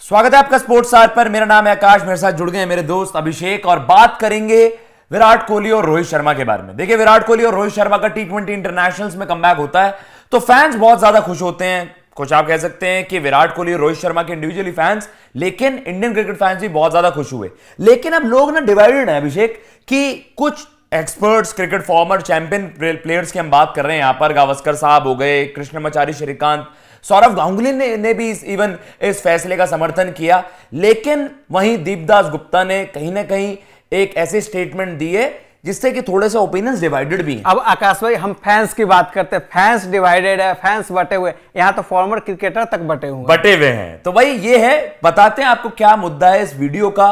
स्वागत है आपका स्पोर्ट्स आर पर। मेरा नाम है आकाश, मेरे साथ जुड़ गए हैं मेरे दोस्त अभिषेक और बात करेंगे विराट कोहली और रोहित शर्मा के बारे में। देखिए, विराट कोहली और रोहित शर्मा का T20 इंटरनेशनल्स में कमबैक होता है तो फैंस बहुत ज्यादा खुश होते हैं। कुछ आप कह सकते हैं कि विराट कोहली और रोहित शर्मा के इंडिविजुअली फैंस, लेकिन इंडियन क्रिकेट फैंस भी बहुत ज्यादा खुश हुए। लेकिन अब लोग ना डिवाइडेड है अभिषेक, कि कुछ experts, cricket farmer champion players की हम बात कर रहे हैं, यहां पर गावस्कर साहब हो गए, कृष्णमाचारी श्रीकांत, सौरव गांगुली ने भी इवन इस फैसले का समर्थन किया। लेकिन वहीं दीपदास गुप्ता ने कहीं ना कहीं एक ऐसे स्टेटमेंट दिए जिससे कि थोड़े से ओपिनियंस डिवाइडेड भी हैं। अब आकाश भाई, हम फैंस की बात करते हैं, फैंस डिवाइडेड है, फैंस बटे हुए, यहां तो फॉर्मर क्रिकेटर तक बटे हुए हैं। तो भाई ये है, बताते हैं आपको क्या मुद्दा है इस वीडियो का।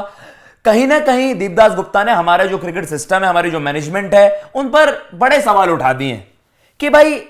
कहीं ना कहीं दीपदास गुप्ता ने हमारा जो क्रिकेट सिस्टम है, हमारी जो मैनेजमेंट है, उन पर बड़े सवाल उठा दिए हैं कि भाई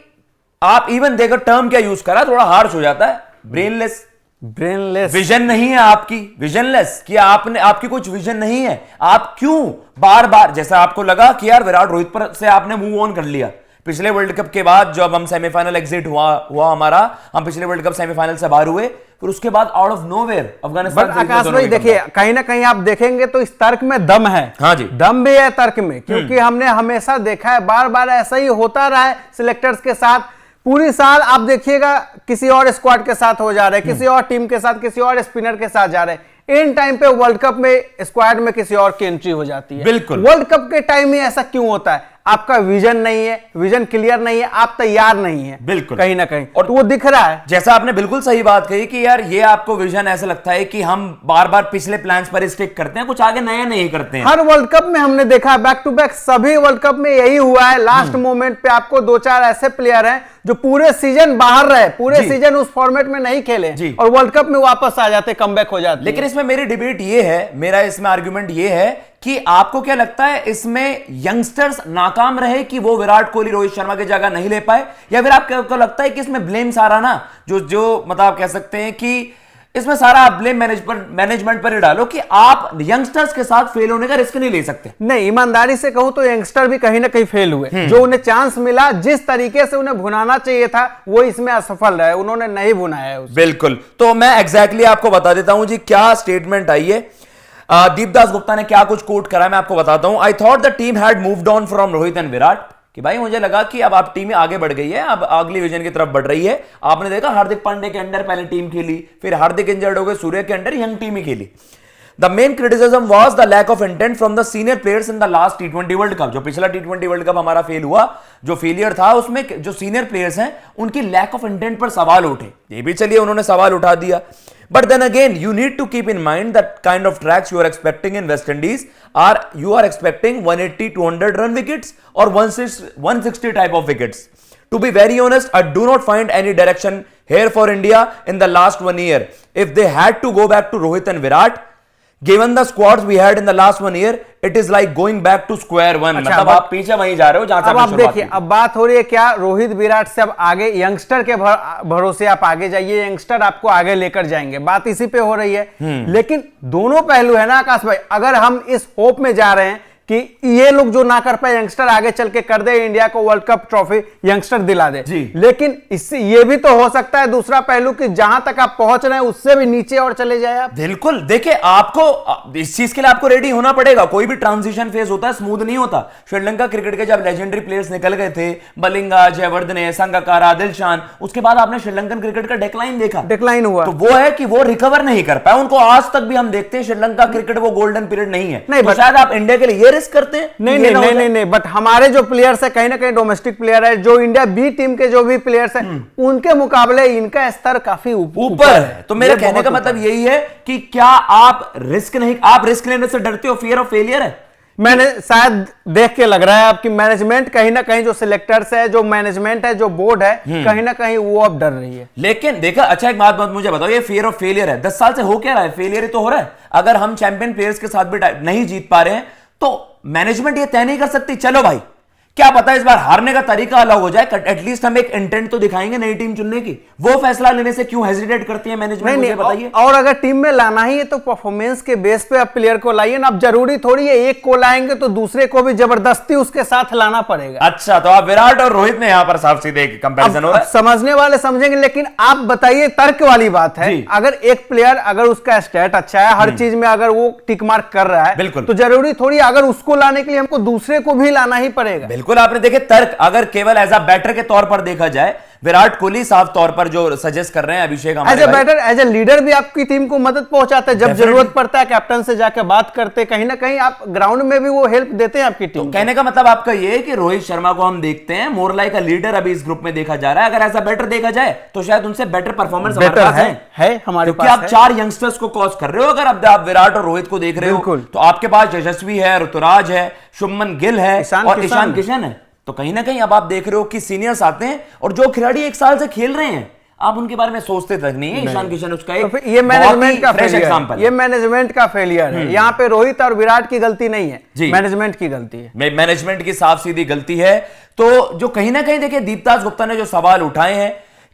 आप इवन देखो टर्म क्या यूज करा, थोड़ा हार्श हो जाता है, ब्रेनलेस विजन नहीं है आपकी, विजनलेस कि आपकी कुछ विजन नहीं है। आप क्यों बार बार, जैसा आपको लगा कि यार विराट रोहित पर से आपने मूव ऑन कर लिया पिछले वर्ल्ड कप के बाद, जब हम सेमीफाइनल एग्जिट हुआ हमारा, हम पिछले वर्ल्ड कप सेमीफाइनल से बाहर हुए, फिर उसके बाद आउट ऑफ नोवेयर अफगानिस्तान। आकाश भाई देखिए, कहीं ना कहीं आप देखेंगे तो इस तर्क में दम है। हाँ जी, दम भी है तर्क में, क्योंकि हमने हमेशा देखा है, बार बार ऐसा ही होता रहा है सिलेक्टर्स के साथ। पूरी साल आप देखिएगा किसी और स्क्वाड के साथ हो जा रहे हैं, किसी और टीम के साथ, किसी और स्पिनर के साथ जा रहे हैं। इन टाइम पे वर्ल्ड कप में स्क्वाड में किसी और की एंट्री हो जाती है। बिल्कुल, वर्ल्ड कप के टाइम में ऐसा क्यों होता है? आपका विजन नहीं है, विजन क्लियर नहीं है, आप तैयार नहीं है, बिल्कुल कहीं ना कहीं, और तो वो दिख रहा है। जैसा आपने बिल्कुल सही बात कही कि यार ये आपको विजन ऐसा लगता है कि हम बार बार पिछले प्लान्स पर स्टिक करते हैं, कुछ आगे नया नहीं करते हैं। हर वर्ल्ड कप में हमने देखा, बैक टू बैक सभी वर्ल्ड कप में यही हुआ है। लास्ट मोमेंट पे आपको दो चार ऐसे प्लेयर हैं जो पूरे सीजन बाहर रहे, पूरे सीजन उस फॉर्मेट में नहीं खेले और वर्ल्ड कप में वापस आ जाते, कमबैक हो जाते। लेकिन इसमें मेरी डिबेट ये है, मेरा इसमें आर्गुमेंट ये है कि आपको क्या लगता है, इसमें यंगस्टर्स नाकाम रहे कि वो विराट कोहली रोहित शर्मा की जगह नहीं ले पाए, या फिर आपको लगता है कि इसमें ब्लेम सारा ना जो मतलब आप कह सकते हैं कि इसमें सारा आप ब्लेम मैनेजमेंट पर ही डालो कि आप यंगस्टर्स के साथ फेल होने का रिस्क नहीं ले सकते? नहीं, ईमानदारी से कहूं तो यंगस्टर भी कहीं ना कहीं फेल हुए। जो उन्हें चांस मिला, जिस तरीके से उन्हें भुनाना चाहिए था, वो इसमें असफल रहे, उन्होंने नहीं भुनाया है उसे। बिल्कुल, तो मैं एग्जैक्टली आपको बता देता हूं जी क्या स्टेटमेंट आई है। दीपदास गुप्ता ने क्या कुछ कोट करा, मैं आपको बताता हूं। I thought the team had moved on from Rohit and Virat, कि भाई मुझे लगा कि अब आप टीम आगे बढ़ गई है, अब अगली विजन की तरफ बढ़ रही है। आपने देखा हार्दिक पांड्या के अंडर पहले टीम खेली, फिर हार्दिक इंजर्ड हो गए, सूर्य के अंडर यंग टीम ही खेली। The main criticism was the lack of intent from the senior players in the last T20 world cup. जो पिछला T20 वर्ल्ड कप हमारा फेल हुआ, जो फेलियर था, उसमें जो सीनियर प्लेयर्स हैं उनकी लैक ऑफ इंटेंट पर सवाल उठे। ये भी चलिए उन्होंने सवाल उठा दिया, but then again you need to keep in mind that kind of tracks you are expecting in West Indies you are expecting 180-200 run wickets और 160 type of wickets. To be very honest, I do not find any direction here for India in the last 1 year. If they had to go back to Rohit and Virat, given the squads we had in the last 1 year, it is like going back to square one. मतलब आप पीछे वहीं जा रहे हो जहां से आप देखिए, अब बात हो रही है क्या रोहित विराट से अब आगे यंगस्टर के भरोसे आप आगे जाइए, यंगस्टर आपको आगे लेकर जाएंगे, बात इसी पे हो रही है। लेकिन दोनों पहलू है ना आकाश भाई। अगर हम इस होप में जा रहे हैं कि ये लोग जो ना कर पाए, यंगस्टर आगे चल के कर दे, इंडिया को वर्ल्ड कप ट्रॉफी यंगस्टर दिला दे, लेकिन इससे ये भी तो हो सकता है दूसरा पहलू कि जहां तक आप पहुंच रहे हैं उससे भी नीचे और चले जाए आप। बिल्कुल, देखिए आपको इस चीज के लिए आपको रेडी होना पड़ेगा। कोई भी ट्रांजिशन फेज होता है, स्मूथ नहीं होता। श्रीलंका क्रिकेट के जब लेजेंडरी प्लेयर्स निकल गए थे, मलिंगा, जयवर्धने, संगकारा, दिलशान, उसके बाद आपने श्रीलंकन क्रिकेट का डिक्लाइन देखा, डिक्लाइन हुआ। तो वो है कि वो रिकवर नहीं कर पाए। उनको आज तक भी हम देखते हैं श्रीलंका क्रिकेट वो गोल्डन पीरियड नहीं है। नहीं, तो शायद आप इंडिया के लिए रिस्क करते हैं। नहीं, बट हमारे जो प्लेयर्स है कहीं ना कहीं डोमेस्टिक प्लेयर है, जो इंडिया बी टीम के जो भी प्लेयर्स हैं, उनके मुकाबले इनका स्तर काफी ऊपर है। तो मेरे कहने का मतलब यही है कि क्या आप रिस्क लेने से डरते हो? फियर ऑफ फेलियर है। मैंने शायद देख के लग रहा है आपकी मैनेजमेंट कहीं ना कहीं, जो सिलेक्टर्स है, जो मैनेजमेंट है, जो बोर्ड है, कहीं ना कहीं वो अब डर रही है। लेकिन देखा, अच्छा एक बात मुझे बताओ, ये फियर ऑफ फेलियर है, 10 साल से हो क्या रहा है? फेलियर ही तो हो रहा है। अगर हम चैंपियन प्लेयर्स के साथ भी नहीं जीत पा रहे हैं तो मैनेजमेंट ये तय नहीं कर सकती, चलो भाई क्या पता इस बार हारने का तरीका अलग हो जाए, एटलीस्ट हम एक इंटेंट तो दिखाएंगे नई टीम चुनने की। वो फैसला लेने से क्यों हेजिटेट करती है मैनेजमेंट, मुझे बताइए। और अगर टीम में लाना ही है तो परफॉर्मेंस के बेस पे आप प्लेयर को लाइए ना। अब जरूरी थोड़ी है एक को लाएंगे तो दूसरे को भी जबरदस्ती उसके साथ लाना पड़ेगा। अच्छा, तो आप विराट और रोहित में यहां पर साफ सीधे कंपैरिजन हो रहा है। समझने वाले समझेंगे, लेकिन आप बताइए, तर्क वाली बात है। अगर एक प्लेयर अगर उसका स्टैट अच्छा है, हर चीज में अगर वो टिक मार्क कर रहा है, बिल्कुल, तो जरूरी थोड़ी अगर उसको लाने के लिए हमको दूसरे को भी लाना ही पड़ेगा। बिल्कुल, आपने देखे तर्क अगर केवल एज अ बैटर के तौर पर देखा जाए, विराट कोहली साफ तौर पर जो सजेस्ट कर रहे हैं Abhishek, as a batter, as a leader भी आपकी टीम को मदद पहुंचाते हैं। जब जरूरत पड़ता है कैप्टन से जाकर बात करते, कहीं ना कहीं आप ग्राउंड में भी वो हेल्प देते हैं आपकी टीम। तो कहने का मतलब आपका ये है कि रोहित शर्मा को हम देखते हैं मोर लाइक अ लीडर अभी इस ग्रुप में देखा जा रहा है। अगर एज अ बैटर देखा जाए तो शायद उनसे बेटर परफॉर्मेंस हमारे पास है हमारे पास, क्योंकि आप 4 यंगस्टर्स को क्रॉस कर रहे हो। अगर आप विराट और रोहित को देख रहे हो तो आपके पास यशस्वी है, ऋतुराज है, शुभमन गिल है और ईशान किशन है। तो कहीं ना कहीं अब आप देख रहे हो कि सीनियर्स आते हैं और जो खिलाड़ी 1 साल से खेल रहे हैं आप उनके बारे में सोचते तक नहीं है। ईशान किशन उसका एक ये मैनेजमेंट का फ्रेश एग्जांपल है। ये मैनेजमेंट का फेलियर है। यहाँ पे रोहित और विराट की गलती नहीं है, मैनेजमेंट की गलती है। मैनेजमेंट की साफ सीधी गलती है। तो जो कहीं ना कहीं देखिए दीपदास गुप्ता ने जो सवाल उठाए हैं,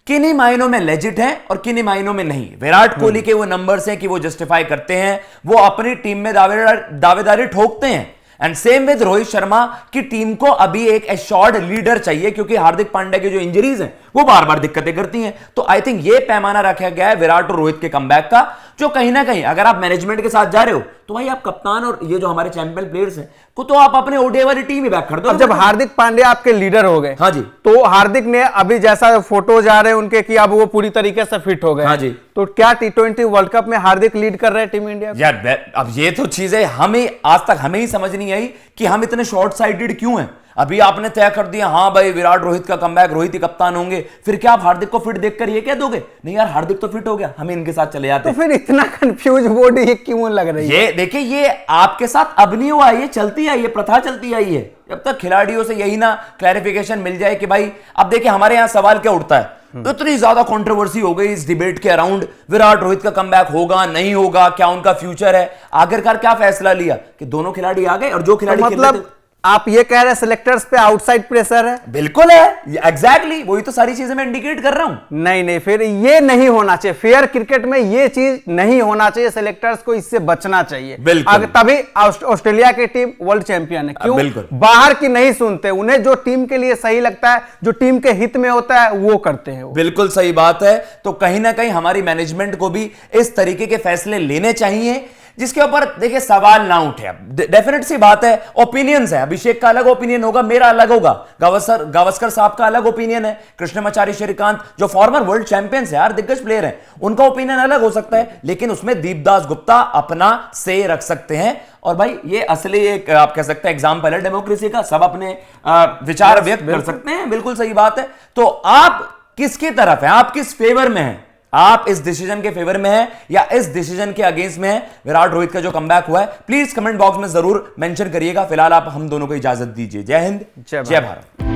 किन्हीं मायनों में लेजिट है और किन्हीं मायनों में नहीं। विराट कोहली के वो नंबर्स हैं कि वो जस्टिफाई करते हैं, वो अपनी टीम में दावेदारी ठोकते हैं। And same with Rohit Sharma की टीम को अभी एक एश्योर्ड लीडर चाहिए, क्योंकि हार्दिक पांड्या की जो इंजरीज हैं वो बार बार दिक्कतें करती हैं। तो आई थिंक ये पैमाना रखा गया है विराट और रोहित के कमबैक का, जो कहीं ना कहीं अगर आप मैनेजमेंट के साथ जा रहे हो तो भाई आप कप्तान और ये जो हमारे चैंपियन प्लेयर्स हैं को तो आप अपने ओडीआई वाली टीम ही बैक कर दो। अब जब हार्दिक पांड्या आपके लीडर हो गए, हाँ जी, तो हार्दिक ने अभी जैसा फोटो जा रहे हैं उनके कि अब वो पूरी तरीके से फिट हो गए, हाँ जी, तो क्या T20 वर्ल्ड कप में हार्दिक लीड कर रहे हैं टीम इंडिया को? यार अब ये तो चीजें हमें आज तक हमें ही समझ नहीं आई कि हम इतने शॉर्ट साइटेड क्यों हैं। अभी आपने तय कर दिया हाँ भाई विराट रोहित का कमबैक, रोहित ही कप्तान होंगे, फिर क्या आप हार्दिक को फिट देखकर ये कह दोगे नहीं यार हार्दिक तो फिट हो गया, हमें इनके साथ चले जाते। तो फिर इतना कंफ्यूज बॉडी ये क्यों लग रही है? ये देखिए, ये आपके साथ अब नहीं हुआ, ये चलती आई, ये प्रथा चलती आई है। जब तक खिलाड़ियों से यही ना क्लैरिफिकेशन मिल जाए कि भाई अब देखिए हमारे यहां सवाल क्या उठता है, तो इतनी ज्यादा कंट्रोवर्सी हो गई इस डिबेट के अराउंड, विराट रोहित का कमबैक होगा नहीं होगा, क्या उनका फ्यूचर है। आखिरकार क्या फैसला लिया कि दोनों खिलाड़ी आ गए और जो खिलाड़ी मतलब आप ये कह रहे हैं सिलेक्टर्स पे आउटसाइड प्रेशर है? बिल्कुल है, एग्जैक्टली वही तो सारी चीजें मैं इंडिकेट कर रहा हूं। नहीं, फिर ये नहीं होना चाहिए। फेयर क्रिकेट में ये चीज नहीं होना चाहिए, सिलेक्टर्स को इससे बचना चाहिए। बिल्कुल, तभी ऑस्ट्रेलिया की टीम वर्ल्ड चैंपियन है। क्यों? बिल्कुल, बाहर की नहीं सुनते, उन्हें जो टीम के लिए सही लगता है, जो टीम के हित में होता है वो करते हैं। बिल्कुल सही बात है। तो कहीं ना कहीं हमारी मैनेजमेंट को भी इस तरीके के फैसले लेने चाहिए जिसके ऊपर देखिए सवाल ना उठे। डेफिनेट सी बात है, ओपिनियंस है, अभिषेक का अलग ओपिनियन होगा, मेरा अलग होगा, गावस्कर साहब का अलग ओपिनियन है, कृष्णमाचारी श्रीकांत जो फॉर्मर वर्ल्ड चैंपियंस है यार, दिग्गज प्लेयर हैं, उनका ओपिनियन अलग हो सकता है, लेकिन उसमें दीपदास गुप्ता अपना से रख सकते हैं। और भाई ये असली एक आप कह सकते हैं एग्जाम्पल है डेमोक्रेसी का, सब अपने विचार व्यक्त कर सकते हैं, बिल्कुल सही बात है। तो आप किसकी तरफ है, आप किस फेवर में हैं? आप इस डिसीजन के फेवर में है या इस डिसीजन के अगेंस्ट में है? विराट रोहित का जो कमबैक हुआ है प्लीज कमेंट बॉक्स में जरूर मेंशन करिएगा। फिलहाल आप हम दोनों को इजाजत दीजिए। जय हिंद, जय भारत।